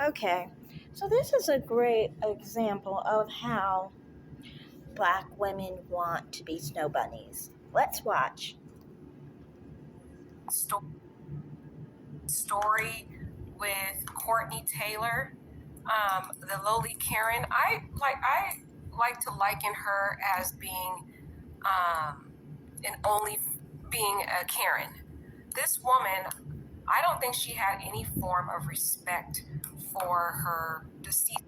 Okay, so this is a great example of how black women want to be snow bunnies. Let's watch. Story with Courtney Taylor, the lowly Karen. I like to liken her as being and only being a Karen. This woman, I don't think she had any form of respect for her deceased.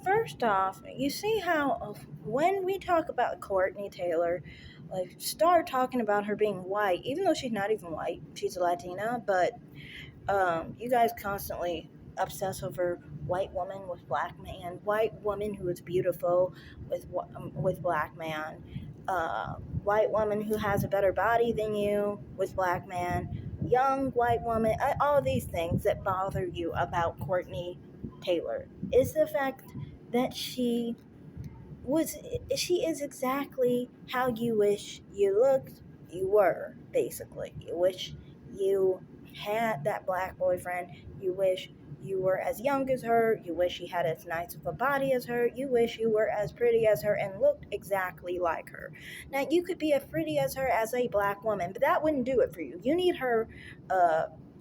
First off, you see how when we talk about Courtney Taylor, like start talking about her being white, even though she's not even white, she's a Latina, but you guys constantly obsess over white woman with black man, white woman who is beautiful with black man, white woman who has a better body than you with black man, young white woman, all of these things that bother you about Courtney Taylor is the fact that was she is exactly how you wish you looked, you were, basically. You wish you had that black boyfriend. You wish you were as young as her. You wish you had as nice of a body as her. You wish you were as pretty as her and looked exactly like her. Now, you could be as pretty as her as a black woman, but that wouldn't do it for you. You need her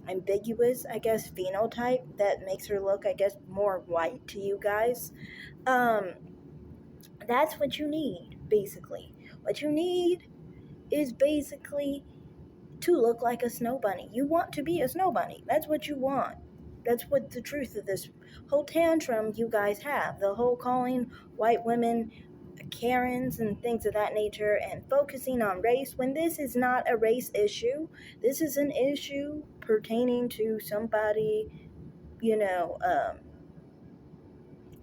ambiguous, I guess, phenotype that makes her look, I guess, more white to you guys. Um, that's what you need, basically. What you need is basically to look like a snow bunny. You want to be a snow bunny. That's what you want. That's what the truth of this whole tantrum you guys have. The whole calling white women Karens and things of that nature and focusing on race when this is not a race issue. This is an issue pertaining to somebody, you know,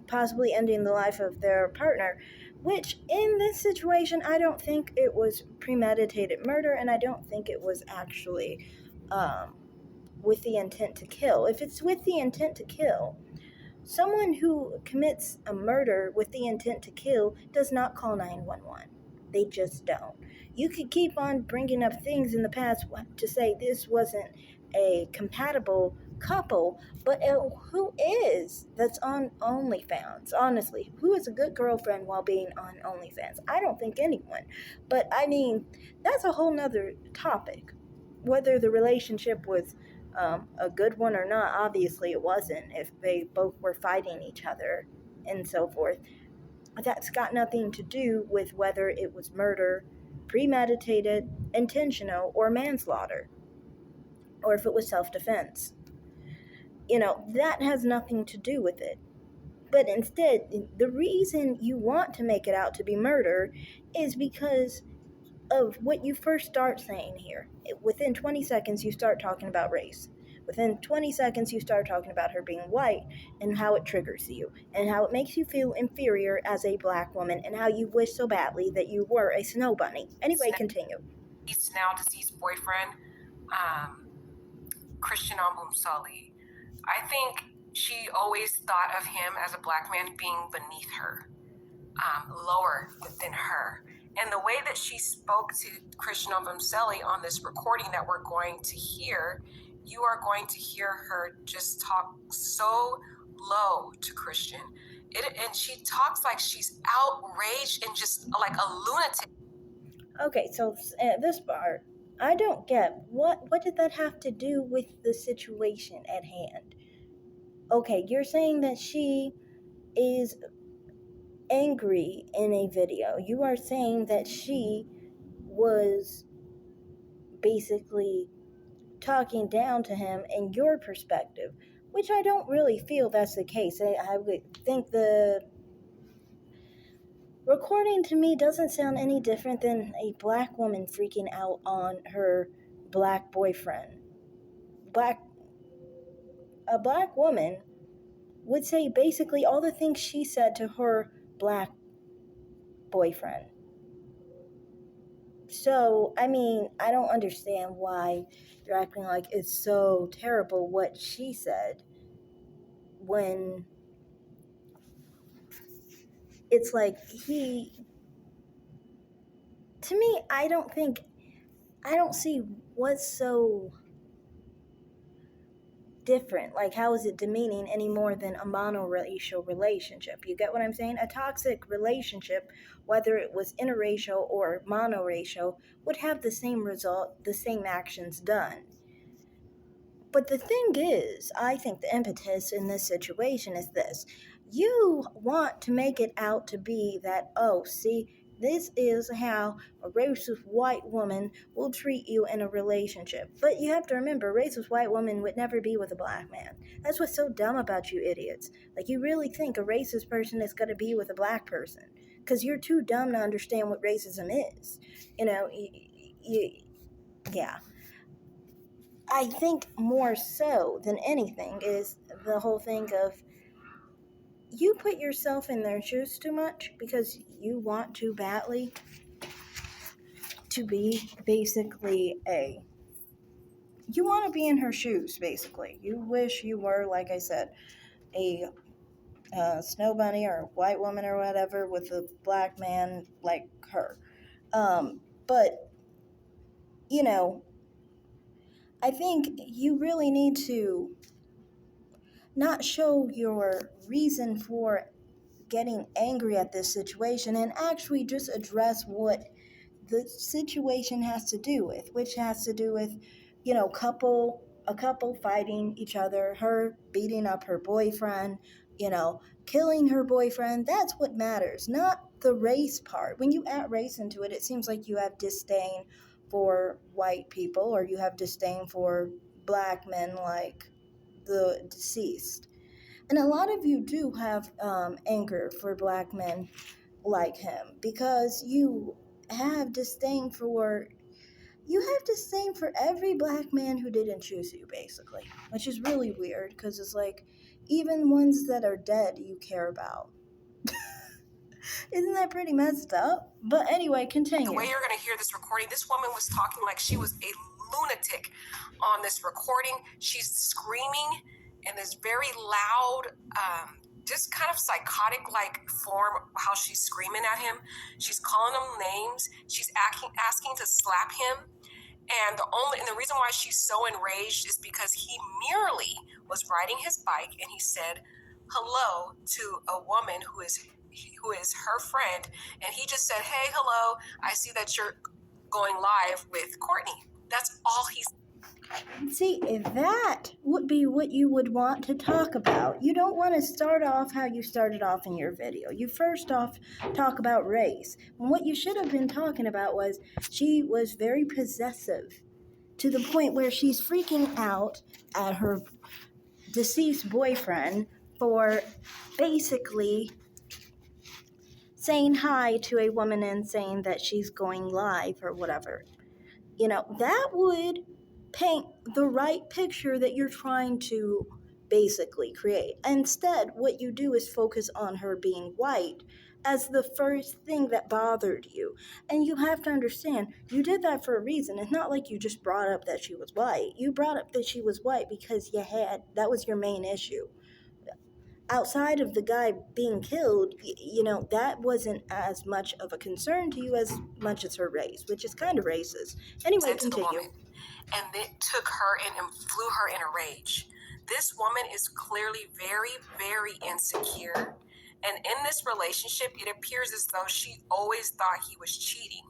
possibly ending the life of their partner, which in this situation, I don't think it was premeditated murder, and I don't think it was actually um, with the intent to kill. If it's with the intent to kill, someone who commits a murder with the intent to kill does not call 911. They just don't. You could keep on bringing up things in the past to say this wasn't a compatible couple, but who is that's on OnlyFans? Honestly, who is a good girlfriend while being on OnlyFans? I don't think anyone. But I mean, that's a whole nother topic. Whether the relationship was a good one or not, obviously it wasn't if they both were fighting each other and so forth. That's got nothing to do with whether it was murder, premeditated, intentional, or manslaughter, or if it was self-defense. That has nothing to do with it. But instead, the reason you want to make it out to be murder is because of what you first start saying here. Within 20 seconds, you start talking about race. Within 20 seconds, you start talking about her being white and how it triggers you and how it makes you feel inferior as a black woman and how you wish so badly that you were a snow bunny. Anyway, continue. He's now deceased boyfriend, um, Christian Sully. I think she always thought of him as a black man being beneath her, lower than her. And the way that she spoke to Christian Sully on this recording that we're going to hear, you are going to hear her just talk so low to Christian. And she talks like she's outraged and just like a lunatic. Okay, so this part, I don't get what did that have to do with the situation at hand? Okay, you're saying that she is angry in a video. You are saying that she was basically talking down to him in your perspective, which I don't really feel that's the case. I would think the recording to me doesn't sound any different than a black woman freaking out on her black boyfriend. Black a black woman would say basically all the things she said to her black boyfriend. So, I mean, I don't understand why you're acting like it's so terrible what she said when it's like to me, I don't see what's so different? Like, how is it demeaning any more than a monoracial relationship? You get what I'm saying? A toxic relationship, whether it was interracial or monoracial, would have the same result, the same actions done. But the thing is, I think the impetus in this situation is this. You want to make it out to be that, oh, see, this is how a racist white woman will treat you in a relationship. But you have to remember, a racist white woman would never be with a black man. That's what's so dumb about you idiots. Like, you really think a racist person is going to be with a black person because you're too dumb to understand what racism is. Yeah. I think more so than anything is the whole thing of you put yourself in their shoes too much because you want too badly to be basically you want to be in her shoes, basically. You wish you were, like I said, a snow bunny or a white woman or whatever with a black man like her. But, I think you really need to not show your reason for getting angry at this situation and actually just address what the situation has to do with, which has to do with, a couple fighting each other, her beating up her boyfriend, killing her boyfriend. That's what matters, not the race part. When you add race into it, it seems like you have disdain for white people or you have disdain for black men like the deceased. And a lot of you do have anger for black men like him because you have disdain for every black man who didn't choose you, basically, which is really weird because it's like even ones that are dead you care about. Isn't that pretty messed up? But anyway, continue. The way you're going to hear this recording, this woman was talking like she was a lunatic on this recording. She's screaming in this very loud, just kind of psychotic-like form, how she's screaming at him. She's calling him names. She's asking to slap him. And the reason why she's so enraged is because he merely was riding his bike and he said hello to a woman who is her friend, and he just said, "Hey, hello, I see that you're going live with Courtney." That's all he's. See, if that would be what you would want to talk about, you don't want to start off how you started off in your video. You first off talk about race. And what you should have been talking about was she was very possessive to the point where she's freaking out at her deceased boyfriend for basically saying hi to a woman and saying that she's going live or whatever. That would paint the right picture that you're trying to basically create. Instead, what you do is focus on her being white as the first thing that bothered you. And you have to understand, you did that for a reason. It's not like you just brought up that she was white. You brought up that she was white because that was your main issue. Outside of the guy being killed, that wasn't as much of a concern to you as much as her race, which is kind of racist. Anyway, continue. And it took her and flew her in a rage. This woman is clearly very, very insecure. And in this relationship, it appears as though she always thought he was cheating.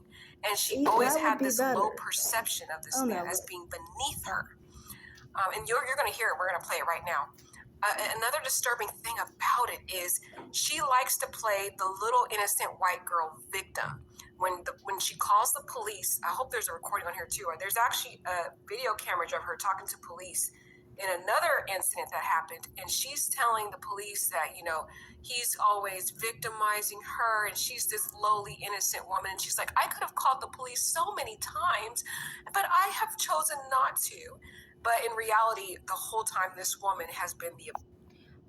And she always had this low perception of this man as being beneath her. And you're going to hear it. We're going to play it right now. Another disturbing thing about it is she likes to play the little innocent white girl victim. When she calls the police, I hope there's a recording on here too, or there's actually a video camera of her talking to police in another incident that happened, and she's telling the police that, he's always victimizing her, and she's this lowly, innocent woman, and she's like, I could have called the police so many times, but I have chosen not to. But in reality, the whole time, this woman has been the...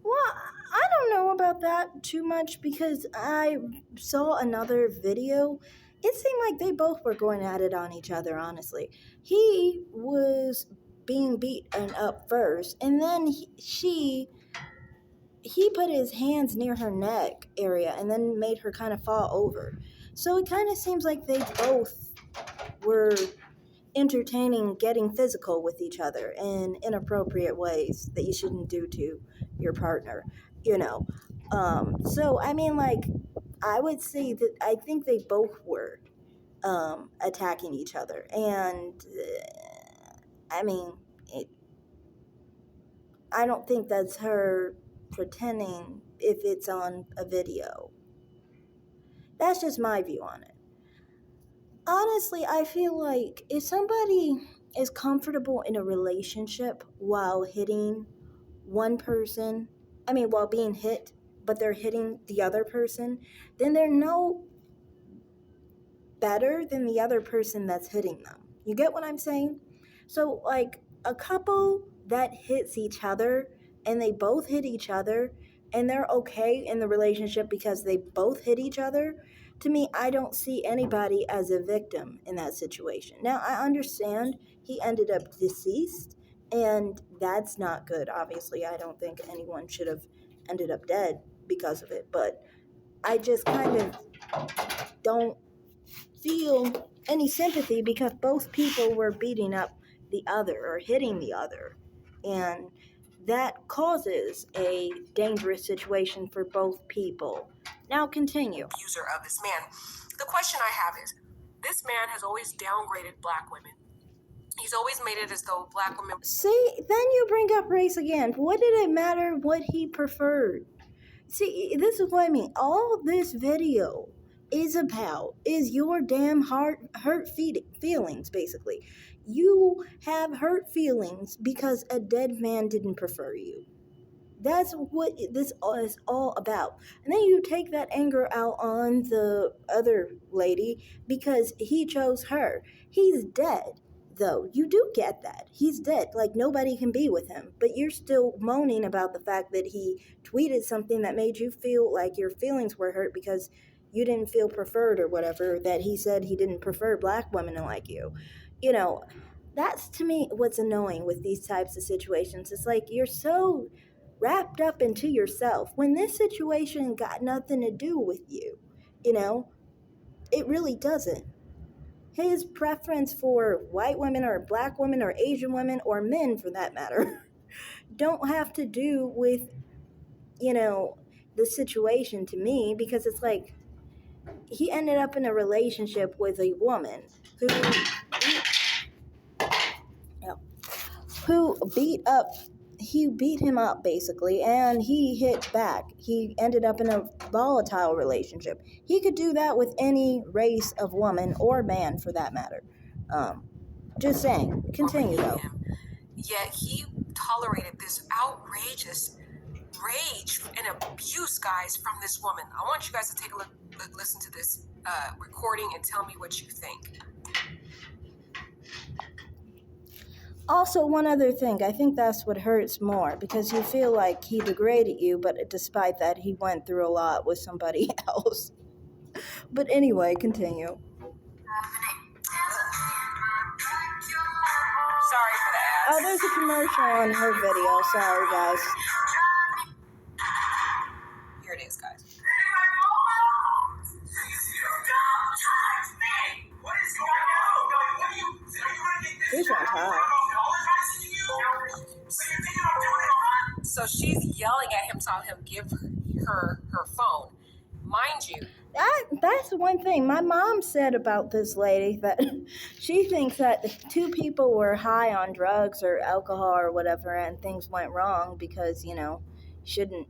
Well, I don't know about that too much because I saw another video. It seemed like they both were going at it on each other, honestly. He was being beaten up first, and then he put his hands near her neck area and then made her kind of fall over. So it kind of seems like they both were entertaining getting physical with each other in inappropriate ways that you shouldn't do to your partner, you know. So I mean, like, I would say that I think they both were attacking each other, and I mean, it, I don't think that's her pretending if it's on a video. That's just my view on it. Honestly, I feel like if somebody is comfortable in a relationship while hitting one person, while being hit, but they're hitting the other person, then they're no better than the other person that's hitting them. You get what I'm saying? So, like, a couple that hits each other and they both hit each other and they're okay in the relationship because they both hit each other, to me, I don't see anybody as a victim in that situation. Now, I understand he ended up deceased, and that's not good. Obviously, I don't think anyone should have ended up dead because of it, but I just kind of don't feel any sympathy because both people were beating up the other or hitting the other. And that causes a dangerous situation for both people. Now continue. User of this man. The question I have is, this man has always downgraded black women. He's always made it as though black women... See, then you bring up race again. What did it matter what he preferred? See, this is what I mean. All this video is about is your damn hurt feelings, basically. You have hurt feelings because a dead man didn't prefer you. That's what this is all about. And then you take that anger out on the other lady because he chose her. He's dead, though. You do get that. He's dead. Like, nobody can be with him. But you're still moaning about the fact that he tweeted something that made you feel like your feelings were hurt because you didn't feel preferred or whatever, that he said he didn't prefer black women like you. You know, that's to me what's annoying with these types of situations. It's like you're so wrapped up into yourself when this situation got nothing to do with you. It really doesn't. His preference for white women or black women or Asian women or men for that matter don't have to do with the situation to me, because it's like he ended up in a relationship with a woman who beat him up basically, and he hit back. He ended up in a volatile relationship. He could do that with any race of woman or man for that matter. Just saying. Continue though. Yet he tolerated this outrageous rage and abuse, guys, from this woman. I want you guys to take a look, listen to this recording and tell me what you think. Also, one other thing, I think that's what hurts more, because you feel like he degraded you, but despite that, he went through a lot with somebody else. But anyway, continue. Sorry for that. Oh, there's a commercial on her video. Sorry, guys. Here it is, guys. She's on time. So she's yelling at him, telling him give her phone. Mind you, that's one thing my mom said about this lady, that she thinks that if two people were high on drugs or alcohol or whatever and things went wrong because, shouldn't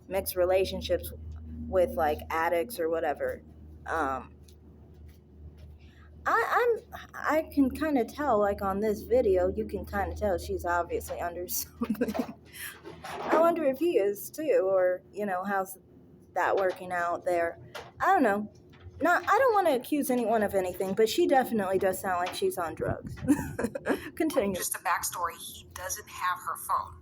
mix relationships with like addicts or whatever. I can kind of tell, like on this video, you can kind of tell she's obviously under something. I wonder if he is too, or how's that working out there. I don't know. I don't want to accuse anyone of anything, but she definitely does sound like she's on drugs. Continue. Just a backstory, he doesn't have her phone.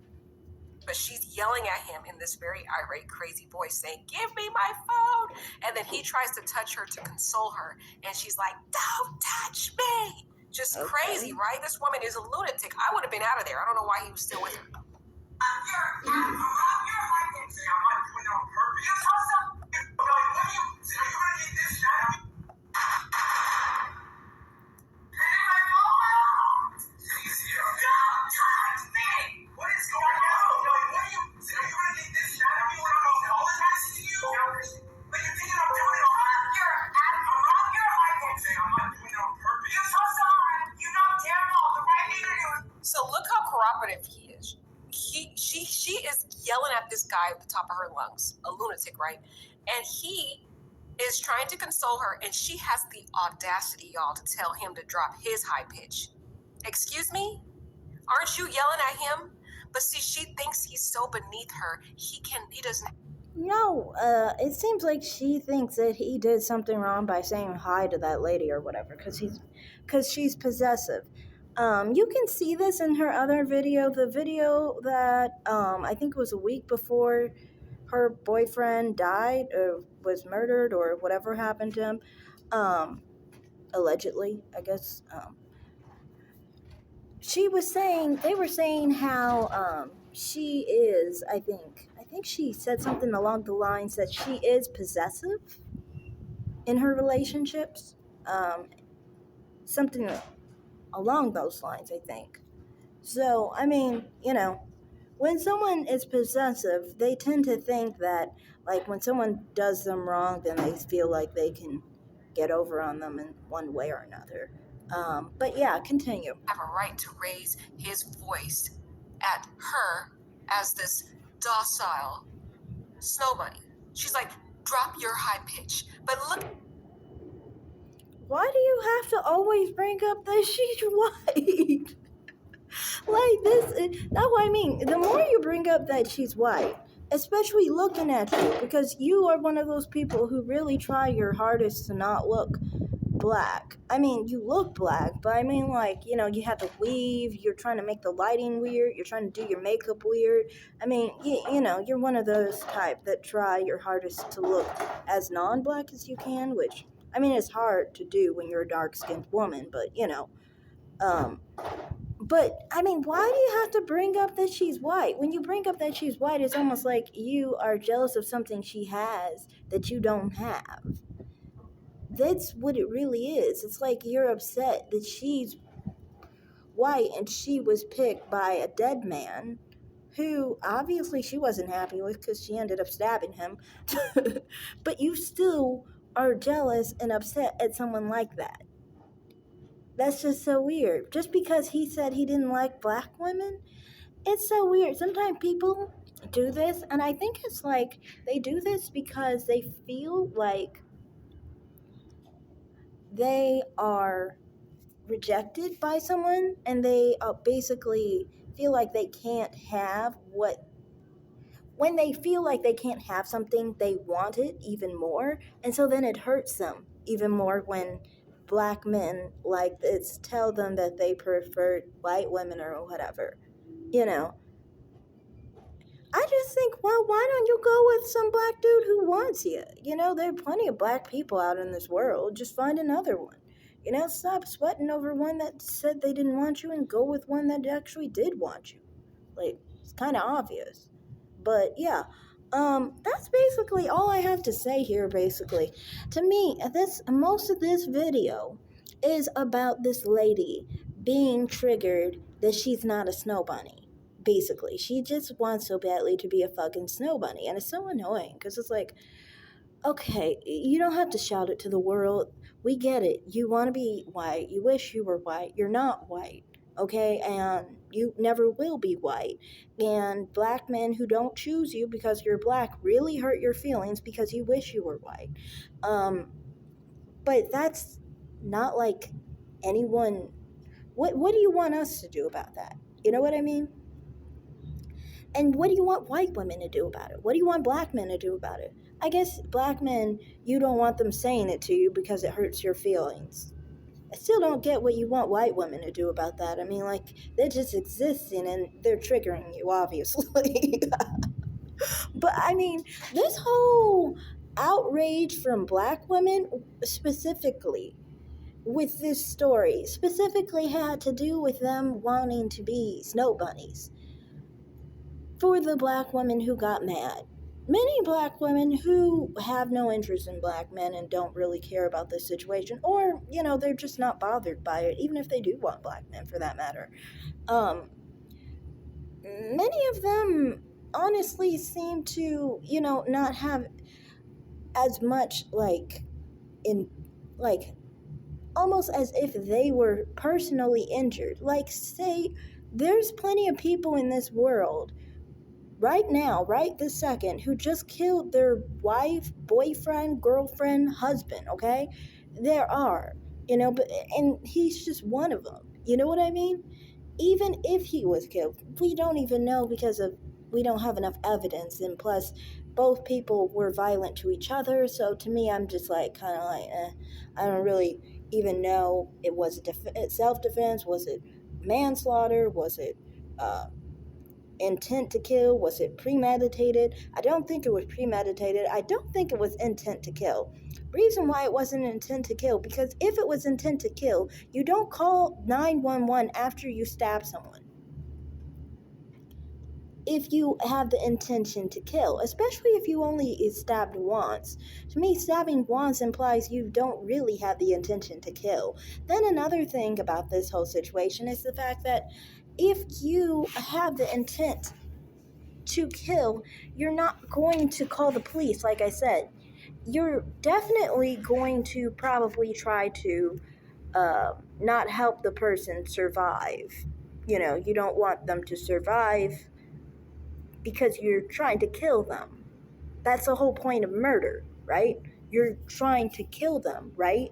But she's yelling at him in this very irate, crazy voice saying, give me my phone. And then he tries to touch her to console her. And she's like, don't touch me. Just okay. Crazy, right? This woman is a lunatic. I would have been out of there. I don't know why he was still with her. high at the top of her lungs, a lunatic, right? And he is trying to console her, and she has the audacity, y'all, to tell him to drop his high pitch. Excuse me? Aren't you yelling at him? But see, she thinks he's so beneath her, he doesn't. No, it seems like she thinks that he did something wrong by saying hi to that lady or whatever, because she's possessive. You can see this in her other video, the video that I think it was a week before her boyfriend died or was murdered or whatever happened to him, allegedly, I guess. They were saying how she is, I think she said something along the lines that she is possessive in her relationships. Something along those lines, I think. So, I mean, when someone is possessive, they tend to think that, like, when someone does them wrong, then they feel like they can get over on them in one way or another. But yeah, continue. Have a right to raise his voice at her as this docile snow bunny. She's like, drop your high pitch. But look. Why do you have to always bring up that she's white? Like this, that's what I mean. The more you bring up that she's white, especially looking at you, because you are one of those people who really try your hardest to not look black. I mean, you look black, but I mean, like, you have to weave, you're trying to make the lighting weird, you're trying to do your makeup weird. I mean, you're one of those type that try your hardest to look as non-black as you can, which, I mean, it's hard to do when you're a dark-skinned woman, but, but, I mean, why do you have to bring up that she's white? When you bring up that she's white, it's almost like you are jealous of something she has that you don't have. That's what it really is. It's like you're upset that she's white and she was picked by a dead man who obviously she wasn't happy with because she ended up stabbing him. But you still are jealous and upset at someone like that. That's just so weird. Just because he said he didn't like black women, it's so weird. Sometimes people do this, and I think it's like they do this because they feel like they are rejected by someone, and they basically feel like they can't have when they feel like they can't have something, they want it even more, and so then it hurts them even more when black men like this tell them that they prefer white women or whatever. I just think, well, why don't you go with some black dude who wants you? There are plenty of black people out in this world. Just find another one. Stop sweating over one that said they didn't want you and go with one that actually did want you. Like, it's kind of obvious. But yeah, that's basically all I have to say here, basically. To me, most of this video is about this lady being triggered that she's not a snow bunny. Basically, she just wants so badly to be a fucking snow bunny, and it's so annoying because it's like, okay, you don't have to shout it to the world. We get it. You want to be white. You wish you were white. You're not white, okay? And you never will be white. And black men who don't choose you because you're black really hurt your feelings because you wish you were white. But that's not like anyone. What do you want us to do about that? You know what I mean? And what do you want white women to do about it? What do you want black men to do about it? I guess black men, you don't want them saying it to you because it hurts your feelings. I still don't get what you want white women to do about that. I mean, like, they're just existing and they're triggering you, obviously. But, I mean, this whole outrage from black women, specifically, with this story, specifically had to do with them wanting to be snow bunnies. For the black women who got mad. Many black women who have no interest in black men and don't really care about this situation, or, they're just not bothered by it, even if they do want black men for that matter. Many of them honestly seem to, not have as much, almost as if they were personally injured. Like, say, there's plenty of people in this world right now, right this second, who just killed their wife, boyfriend, girlfriend, husband, okay? There are, but and he's just one of them. You know what I mean? Even if he was killed, we don't even know because of we don't have enough evidence, and plus both people were violent to each other. So to me, I'm just like kind of like I don't really even know. It was self-defense, was it manslaughter, was it intent to kill, was it premeditated? I don't think it was premeditated. I don't think it was intent to kill. Reason why it wasn't intent to kill, because if it was intent to kill, you don't call 911 after you stab someone. If you have the intention to kill, especially if you only stabbed once. To me, stabbing once implies you don't really have the intention to kill. Then another thing about this whole situation is the fact that if you have the intent to kill, you're not going to call the police, like I said. You're definitely going to probably try to not help the person survive. You don't want them to survive because you're trying to kill them. That's the whole point of murder, right? You're trying to kill them, right?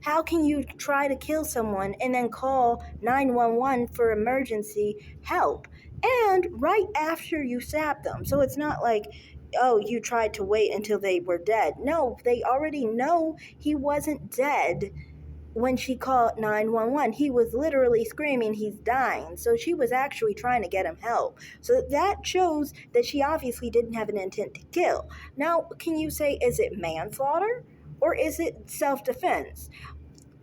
How can you try to kill someone and then call 911 for emergency help? And right after you stab them. So it's not like, oh, you tried to wait until they were dead. No, they already know he wasn't dead when she called 911. He was literally screaming, he's dying. So she was actually trying to get him help. So that shows that she obviously didn't have an intent to kill. Now, can you say, is it manslaughter or is it self-defense?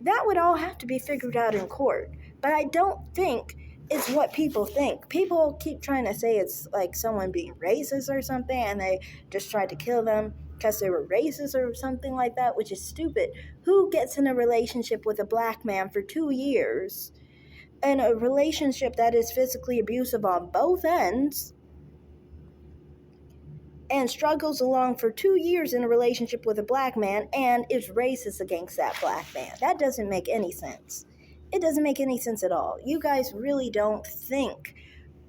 That would all have to be figured out in court. But I don't think it's what people think. People keep trying to say it's like someone being racist or something, and they just tried to kill them because they were racist or something like that, which is stupid. Who gets in a relationship with a black man for 2 years, and a relationship that is physically abusive on both ends, and struggles along for 2 years in a relationship with a black man and is racist against that black man? That doesn't make any sense. It doesn't make any sense at all. You guys really don't think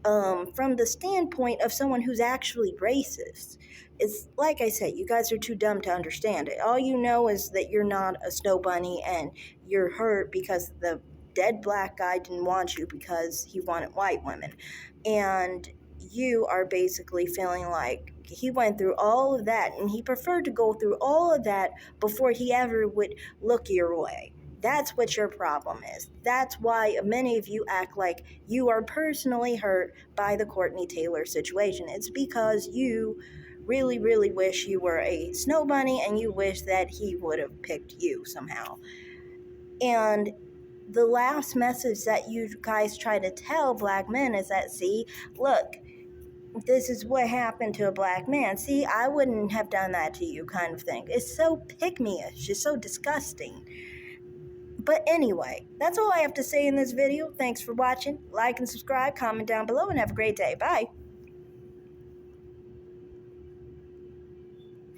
from the standpoint of someone who's actually racist. It's like I said, you guys are too dumb to understand it. All you know is that you're not a snow bunny and you're hurt because the dead black guy didn't want you because he wanted white women. And you are basically feeling like he went through all of that and he preferred to go through all of that before he ever would look your way. That's what your problem is. That's why many of you act like you are personally hurt by the Courtney Tailor situation. It's because you really, really wish you were a snow bunny and you wish that he would have picked you somehow. And the last message that you guys try to tell black men is that, see, look, this is what happened to a black man. See, I wouldn't have done that to you, kind of thing. It's so pick-me-ish. It's so disgusting. But anyway, that's all I have to say in this video. Thanks for watching. Like and subscribe, comment down below, and have a great day. Bye.